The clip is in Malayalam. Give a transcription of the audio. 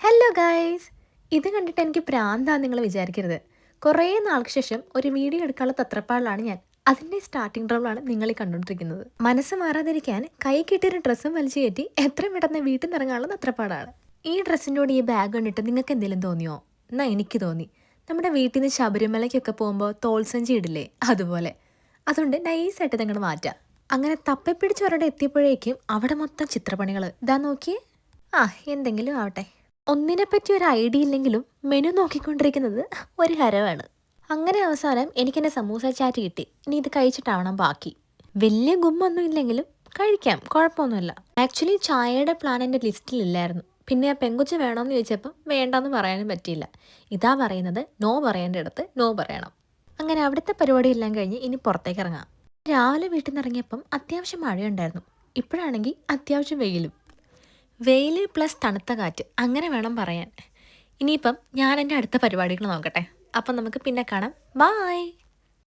ഹലോ ഗൈസ്, ഇത് കണ്ടിട്ട് എനിക്ക് പ്രാന്താന്ന് നിങ്ങൾ വിചാരിക്കരുത്. കുറേ നാൾക്ക് ശേഷം ഒരു വീഡിയോ എടുക്കാനുള്ള തത്രപ്പാടിലാണ് ഞാൻ. അതിൻ്റെ സ്റ്റാർട്ടിംഗ് ട്രബിളാണ് നിങ്ങൾ ഈ കണ്ടുകൊണ്ടിരിക്കുന്നത്. മനസ്സ് മാറാതിരിക്കാൻ കൈ കിട്ടിയൊരു ഡ്രസ്സും വലിച്ചു കയറ്റി എത്രയും പെട്ടെന്ന് വീട്ടിൽ നിന്ന് ഇറങ്ങാനുള്ള തത്രപ്പാടാണ്. ഈ ഡ്രസ്സിൻ്റെ ഈ ബാഗ് കണ്ടിട്ട് നിങ്ങൾക്ക് എന്തെങ്കിലും തോന്നിയോ? എന്നാൽ എനിക്ക് തോന്നി. നമ്മുടെ വീട്ടിൽ നിന്ന് ശബരിമലയ്ക്കൊക്കെ പോകുമ്പോൾ തോൾസഞ്ചി ഇടില്ലേ, അതുപോലെ. അതുകൊണ്ട് നൈസായിട്ട് നിങ്ങൾ മാറ്റാം. അങ്ങനെ തപ്പിപ്പിടിച്ച് ഒരിടെ എത്തിയപ്പോഴേക്കും അവിടെ മൊത്തം ചിത്രപ്പണികൾ. ഇതാ നോക്കിയേ. എന്തെങ്കിലും ആവട്ടെ. ഒന്നിനെപ്പറ്റി ഒരു ഐഡിയ ഇല്ലെങ്കിലും മെനു നോക്കിക്കൊണ്ടിരിക്കുന്നത് ഒരു ഹരമാണ്. അങ്ങനെ അവസാനം എനിക്കെൻ്റെ സമൂസ ചാറ്റ് കിട്ടി. ഇനി ഇത് കഴിച്ചിട്ടാവണം ബാക്കി. വലിയ ഗുമ്മൊന്നും ഇല്ലെങ്കിലും കഴിക്കാം, കുഴപ്പമൊന്നുമില്ല. ആക്ച്വലി ചായയുടെ പ്ലാൻ എൻ്റെ ലിസ്റ്റിലില്ലായിരുന്നു. പിന്നെ ആ പെങ്കുച്ച് വേണമെന്ന് ചോദിച്ചപ്പോൾ വേണ്ടെന്ന് പറയാനും പറ്റിയില്ല. ഇതാ പറയുന്നത്, നോ പറയേണ്ട ഇടത്ത് നോ പറയണം. അങ്ങനെ അവിടുത്തെ പരിപാടിയെല്ലാം കഴിഞ്ഞ് ഇനി പുറത്തേക്ക് ഇറങ്ങാം. രാവിലെ വീട്ടിൽ നിന്ന് ഇറങ്ങിയപ്പം അത്യാവശ്യം മഴയുണ്ടായിരുന്നു. ഇപ്പോഴാണെങ്കിൽ അത്യാവശ്യം വെയിലും. വെയിൽ പ്ലസ് തണുത്ത കാറ്റ്, അങ്ങനെ വേണം പറയാൻ. ഇനിയിപ്പം ഞാൻ എൻ്റെ അടുത്ത പരിപാടികൾ നോക്കട്ടെ. അപ്പം നമുക്ക് പിന്നെ കാണാം. ബായ്.